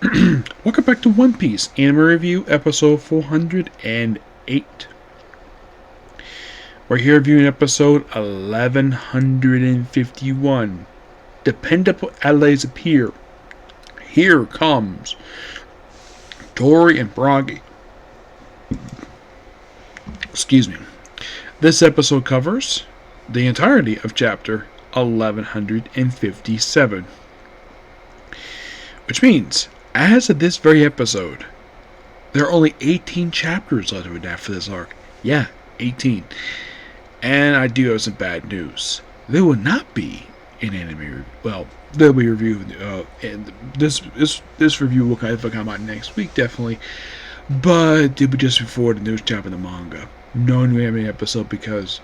Welcome back to One Piece Anime Review, episode 408. We're here reviewing episode 1151. Dependable allies appear. Here comes Dorry and Brogy. Excuse me. This episode covers the entirety of chapter 1157. Which means, as of this very episode, there are only 18 chapters left to adapt for this arc. Yeah, 18. And I do have some bad news. There will not be an anime. Well, there'll be a review, and this review will kind of come out next week, definitely. But it'll be just before the news chapter in the manga. No new anime episode because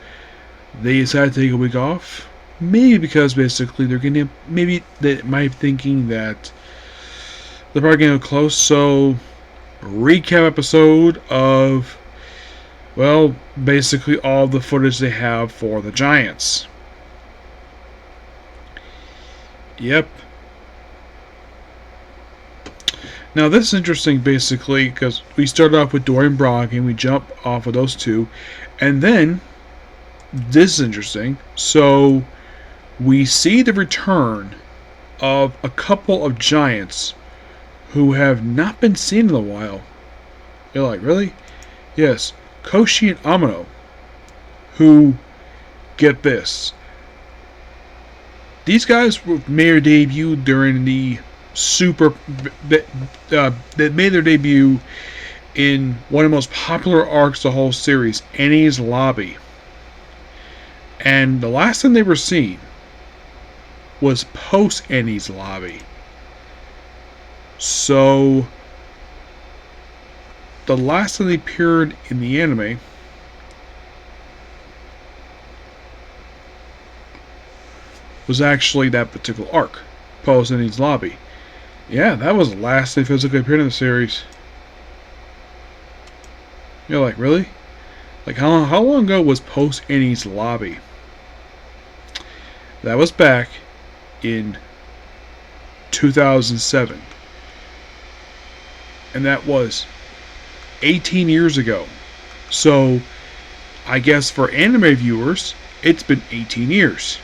they decided to take a week off. Maybe because basically they're gonna. Maybe they might be thinking that they're probably getting close. So, recap episode of, well, basically all the footage they have for the Giants. Yep. Now this is interesting basically because we start off with Dorry and Brogy and we jump off of those two. And then, this is interesting. So, we see the return of a couple of Giants who have not been seen in a while. You're like, really? Yes. Koshi and Amino, who, get this, these guys made their debut during the they made their debut in one of the most popular arcs of the whole series, Annie's Lobby. And the last time they were seen was post Annie's Lobby. So, the last time they appeared in the anime was actually that particular arc, post Annie's Lobby. Yeah, that was the last they physically appeared in the series. You're like, really? Like, how long ago was post Annie's Lobby? That was back in 2007. And that was 18 years ago. So, I guess for anime viewers, it's been 18 years.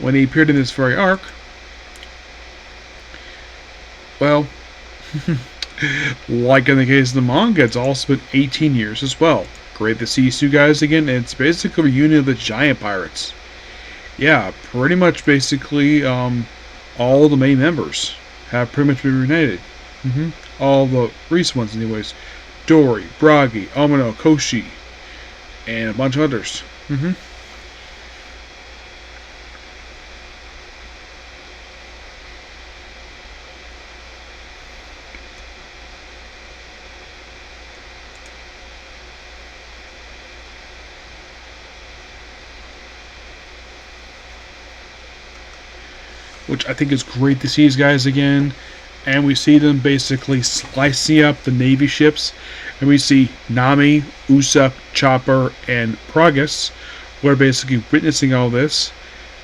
When he appeared in this very arc, well, like in the case of the manga, it's also been 18 years as well. Great to see you two guys again, and it's basically a reunion of the Giant Pirates. Yeah, pretty much basically all the main members have pretty much been reunited. All the recent ones anyways. Dorry, Brogy, Amino, Koshi, and a bunch of others. Which I think is great to see these guys again. And we see them basically slicing up the Navy ships. And we see Nami, Usopp, Chopper, and Progress, who are basically witnessing all this.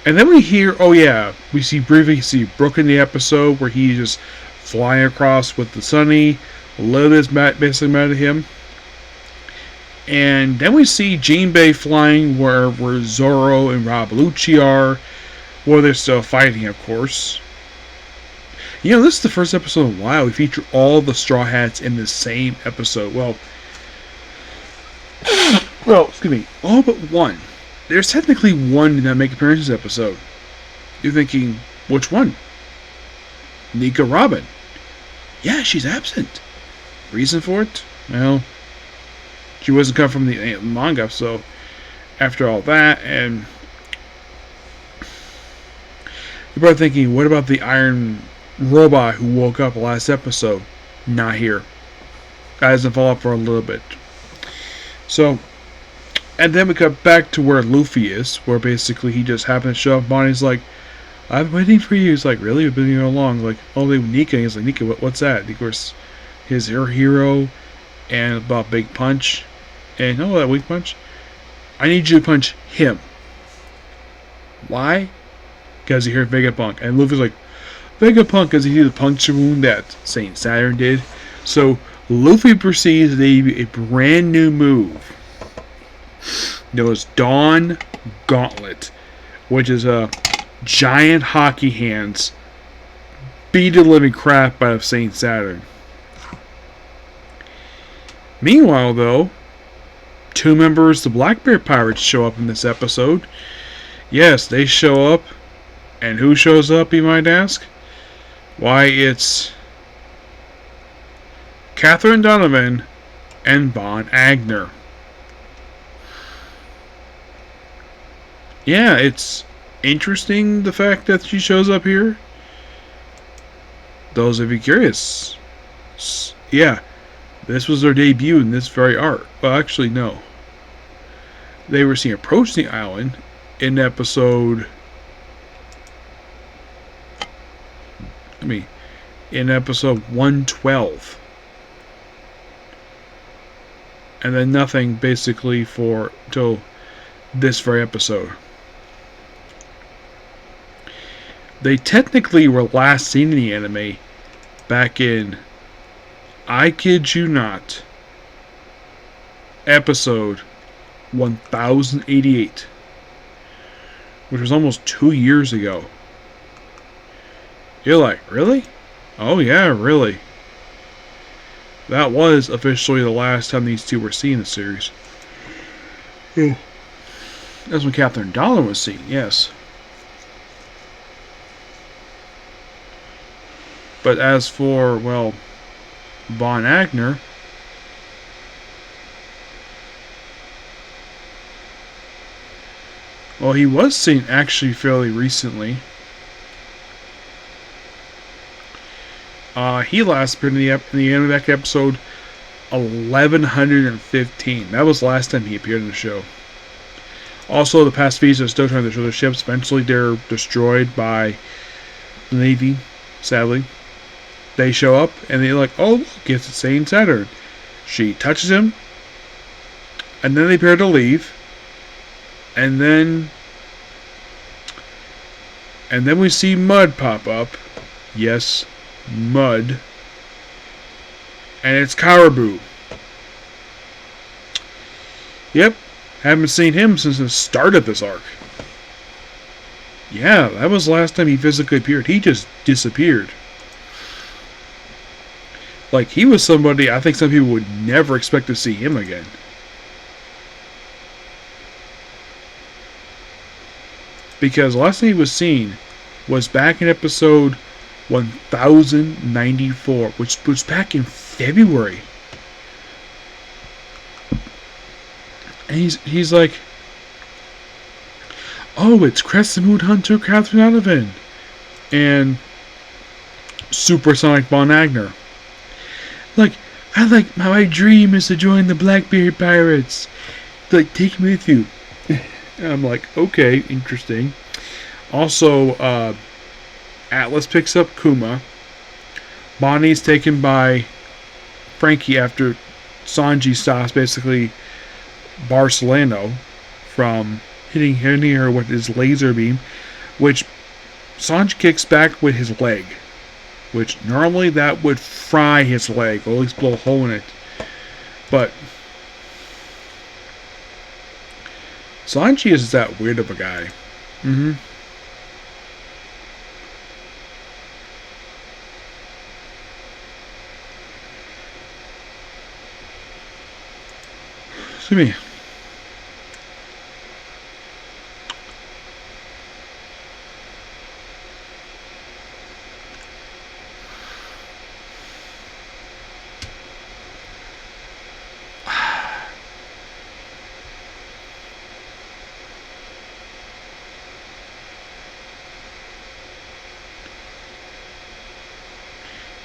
And then we hear, oh yeah, we see briefly see Brook in the episode where he's just flying across with the Sunny. Lil is basically mad at him. And then we see Jinbei flying where Zoro and Rob Lucci are. Well, they're still fighting, of course. You know, this is the first episode in a while we feature all the Straw Hats in the same episode. Well, excuse me, all but one. There's technically one that make appearance in this episode. You're thinking, which one? Nika Robin. Yeah, she's absent. Reason for it? Well, she wasn't come from the manga, so after all that, and you're probably thinking, what about the Iron Robot who woke up last episode? Not here. Guy doesn't fall off for a little bit. So, and then we cut back to where Luffy is, where basically he just happened to show up. Bonnie's like, I've been waiting for you. He's like, really? I've been here all along. Like, oh, they Nika. He's like, Nika, what's that? Of course, his hero, and about Big Punch. And you know that weak punch? I need you to punch him. Why? Because he heard Vegapunk. And Luffy's like, Vegapunk is the puncture wound that Saint Saturn did. So Luffy proceeds to debut a brand new move. There was Dawn Gauntlet, which is a giant hockey hands beat the living crap out of Saint Saturn. Meanwhile, though, two members of the Blackbeard Pirates show up in this episode. Yes, they show up. And who shows up, you might ask? Why, it's Catherine Donovan and Von Agner. Yeah, it's interesting the fact that she shows up here. Those of you curious. Yeah, this was their debut in this very arc. Well, actually, no. They were seen approaching the island in episode... in episode 112. And then nothing basically till this very episode. They technically were last seen in the anime back in, I kid you not, episode 1088, which was almost 2 years ago. You're like, really? Oh yeah, really. That was officially the last time these two were seen in the series. Yeah. That's when Catherine Donovan was seen, yes. But as for, well, Von Agner, well, he was seen actually fairly recently. He last appeared in the anime back episode 1115. That was the last time he appeared in the show. Also, the Pacifists are still trying to destroy their ships. Eventually, they're destroyed by the Navy, sadly. They show up, and they're like, oh, look, it's Saint Saturn. She touches him, and then they prepare to leave. And then we see Mud pop up. Yes, Mud. And it's Caribou. Yep, haven't seen him since the start of this arc. Yeah, that was the last time he physically appeared. He just disappeared. Like, he was somebody I think some people would never expect to see him again. Because the last time he was seen was back in episode 1094, which was back in February. And he's like, oh, it's Crescent Moon Hunter Catherine Donovan and Supersonic Von Agner. Like, my dream is to join the Blackbeard Pirates. Like, take me with you. And I'm like, okay, interesting. Also, Atlas picks up Kuma. Bonnie's taken by Frankie after Sanji stops basically Barcelona from hitting her with his laser beam, which Sanji kicks back with his leg, which normally that would fry his leg, or at least blow a hole in it. But Sanji is that weird of a guy. To me.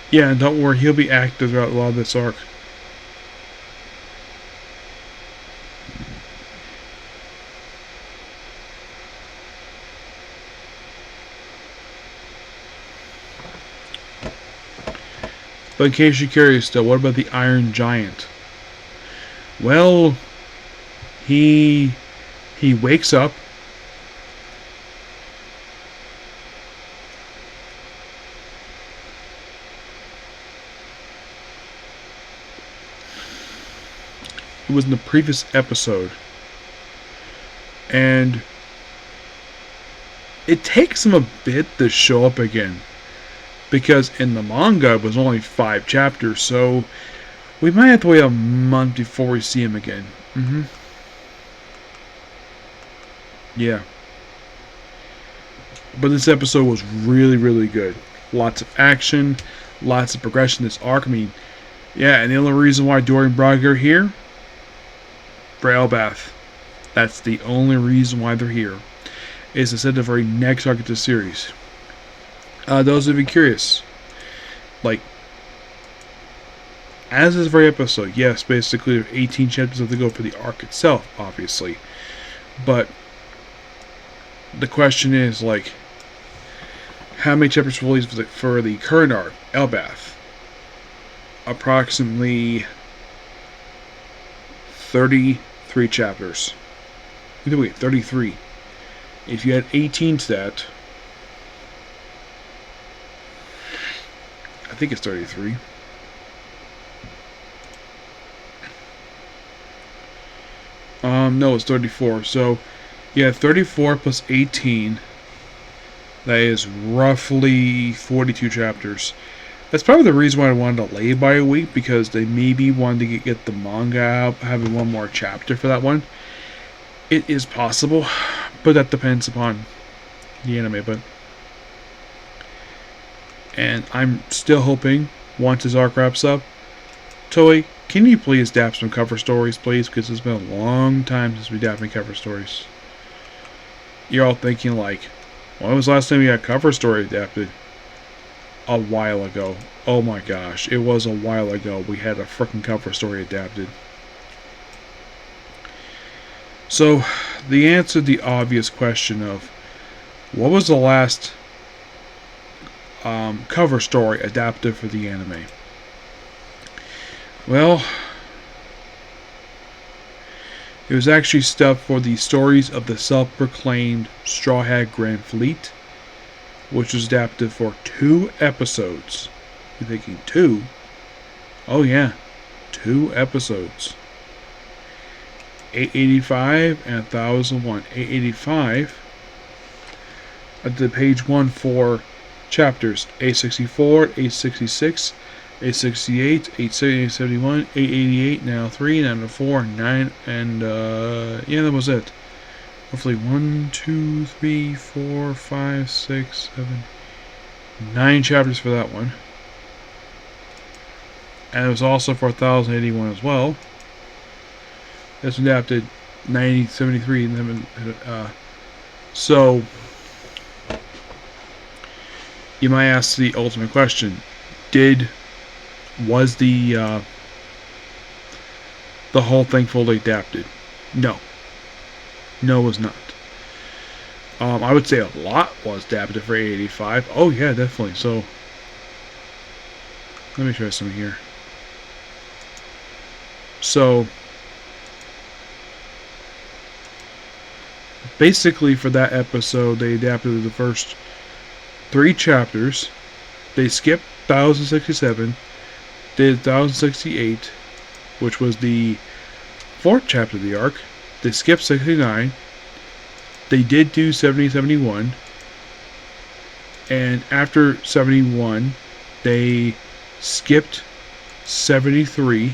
Yeah, and don't worry, he'll be active throughout a lot of this arc. But in case you're curious still, what about the Iron Giant? Well, he wakes up. It was in the previous episode. And it takes him a bit to show up again. Because in the manga it was only 5 chapters, so we might have to wait a month before we see him again. Yeah. But this episode was really, really good. Lots of action, lots of progression this arc. I mean, yeah, and the only reason why Dorry and Brogy are here, for Elbath. That's the only reason why they're here. Is to set the very next arc of the series. Those of you curious, like, as this very episode, yes, basically there are 18 chapters have to go for the arc itself, obviously. But the question is, like, how many chapters were released for the current arc, Elbath? Approximately 33 chapters. Wait, 33. If you add 18 to that, I think it's 33. No, it's 34. So, yeah, 34 plus 18. That is roughly 42 chapters. That's probably the reason why I wanted to delay by a week, because they maybe wanted to get the manga out, having one more chapter for that one. It is possible, but that depends upon the anime. And I'm still hoping, once this arc wraps up, Toei, can you please adapt some cover stories, please? Because it's been a long time since we adapted cover stories. You're all thinking, like, when was the last time we had a cover story adapted? A while ago. Oh my gosh, it was a while ago we had a frickin' cover story adapted. So, the answer to the obvious question of what was the last cover story adapted for the anime? Well, it was actually stuff for the stories of the self-proclaimed Straw Hat Grand Fleet, which was adapted for 2 episodes. You're thinking 2? Oh yeah, 2 episodes. 885 and 1001. 885 I did page 1 for chapters 864, 866, 868, 871, 888, now 3, now 4, 9, and yeah, that was it. Hopefully 1, 2, 3, 4, 5, 6, 7, 9 chapters for that one. And it was also for 1081 as well. That's adapted 1973. So, you might ask the ultimate question: was the whole thing fully adapted? No. No, it was not. I would say a lot was adapted for 885. Oh yeah, definitely. So, let me try some here. So, basically for that episode, they adapted the first 3 chapters. They skipped 1067, did 1068, which was the 4th chapter of the arc. They skipped 69. They did do 70-71. And after 71, they skipped 73,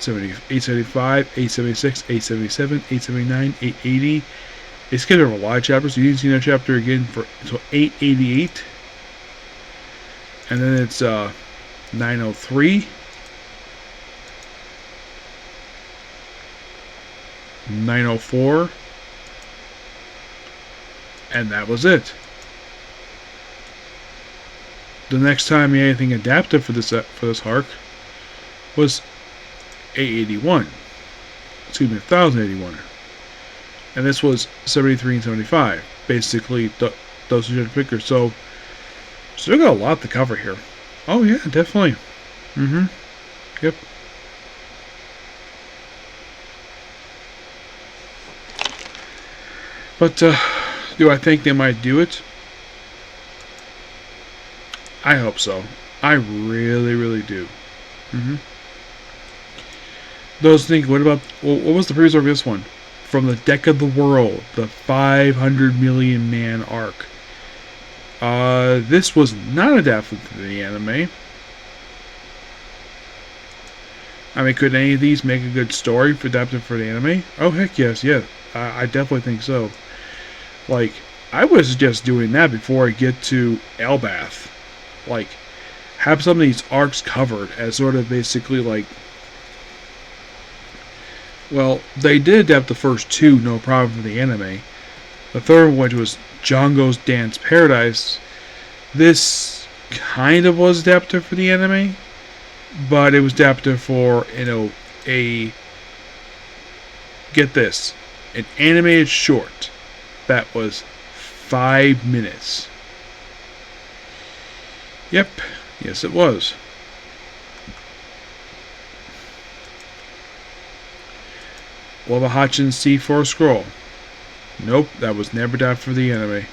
875, 876, 877, 879, 880. They skipped over a lot of chapters. You didn't see that chapter again until 888. And then it's 903. 904, and that was it. The next time we had anything adapted for this arc was 881. Excuse me, 1081, and this was 73 and 75. Basically, those are the pickers. So, still got a lot to cover here. Oh yeah, definitely. Yep. But, do I think they might do it? I hope so. I really, really do. Those think, what about, what was the previous arc of this one? From the Deck of the World, the 500 million man arc. This was not adapted to the anime. I mean, could any of these make a good story for adapted for the anime? Oh, heck yes, yeah. I definitely think so. Like, I would suggest doing that before I get to Elbath. Like, have some of these arcs covered as sort of basically like, well, they did adapt the first two, no problem, for the anime. The third one, which was Django's Dance Paradise, this kind of was adapted for the anime, but it was adapted for, get this, an animated short that was 5 minutes. Yep, yes it was. What about Hachin's C4 Scroll? Nope, that was never adapted for the anime.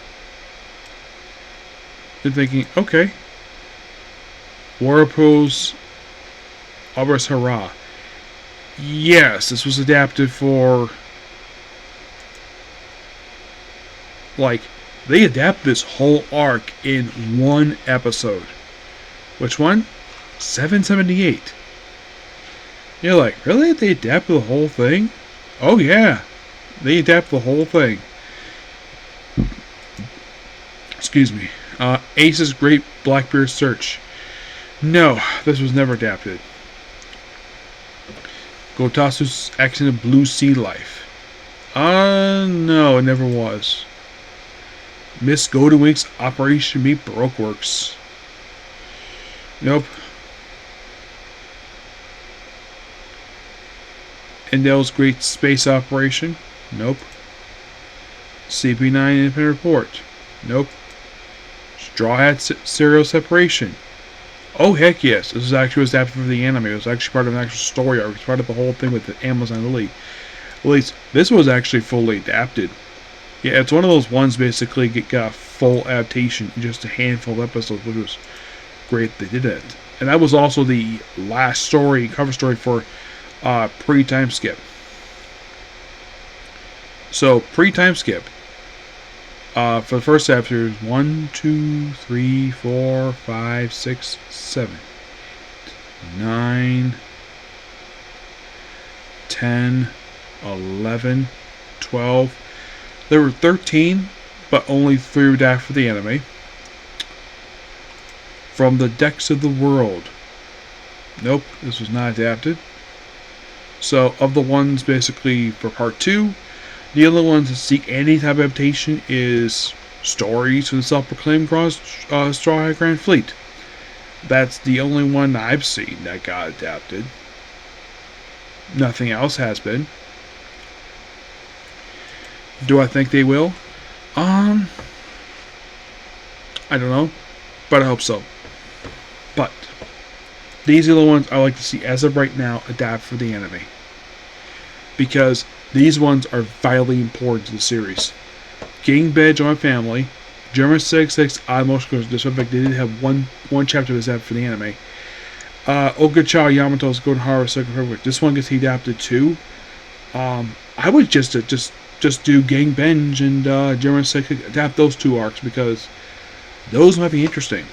You're thinking, okay. Whirlpool's Abras Hara. Yes, this was adapted for... Like, they adapted this whole arc in one episode. Which one? 778. You're like, really? They adapted the whole thing? Oh yeah, they adapted the whole thing. Excuse me. Ace's Great Blackbeard Search. No, this was never adapted. Gotasu's Accident Blue Sea Life. No, it never was. Miss Goldenwink's Operation Meet Baroque Works. Nope. Endel's Great Space Operation. Nope. CP9 Independent Report. Nope. Straw Hat Serial Separation. Oh heck yes, this was actually adapted for the anime. It was actually part of an actual story arc. It was part of the whole thing with the Amazon Lily. At least this was actually fully adapted. Yeah, it's one of those ones basically got a full adaptation in just a handful of episodes, which was great they did it. And that was also the last story, cover story for pre-time skip. So pre-time skip. For the first chapter, 1, 2, 3, 4, 5, 6, 7, 9, 10, 11, 12. There were 13, but only 3 were adapted for the anime. From the Decks of the World. Nope, this was not adapted. So, of the ones basically for part 2, the other ones that seek any type of adaptation is Stories for the Self-Proclaimed Straw Hat Grand Fleet. That's the only one I've seen that got adapted. Nothing else has been. Do I think they will? I don't know, but I hope so. But these are the ones I like to see as of right now adapt for the anime, because these ones are vitally important to the series. Getting Badge on My Family, German 66 Odd Motion Goes. They did have one chapter that's adapted for the anime. Okacha Yamato's Golden Harvest Second Perfect. This one gets adapted too. I would just do Gang Benj and German 66, adapt those 2 arcs, because those might be interesting.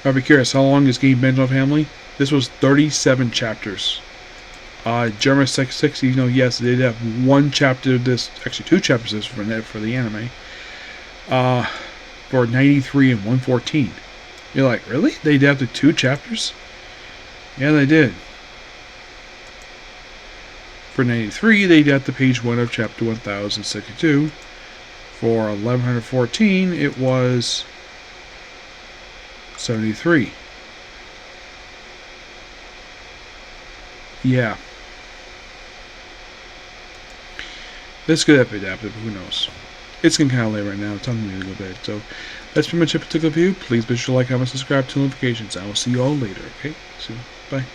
I'd be curious, how long is Gang Benj on Family? This was 37 chapters. German 66, yes, they did have 1 chapter of this, actually 2 chapters of this for the anime. For 93 and 114. You're like, really? They adapted 2 chapters? Yeah, they did. For 93, they adapted page 1 of chapter 1062. For 1114, it was 73. Yeah. This could have been adapted, but who knows. It's getting kind of late right now. It's time for me to go to bed. So that's pretty much it for the view. Please be sure to like, comment, subscribe to notifications. I will see you all later. Okay? So, bye.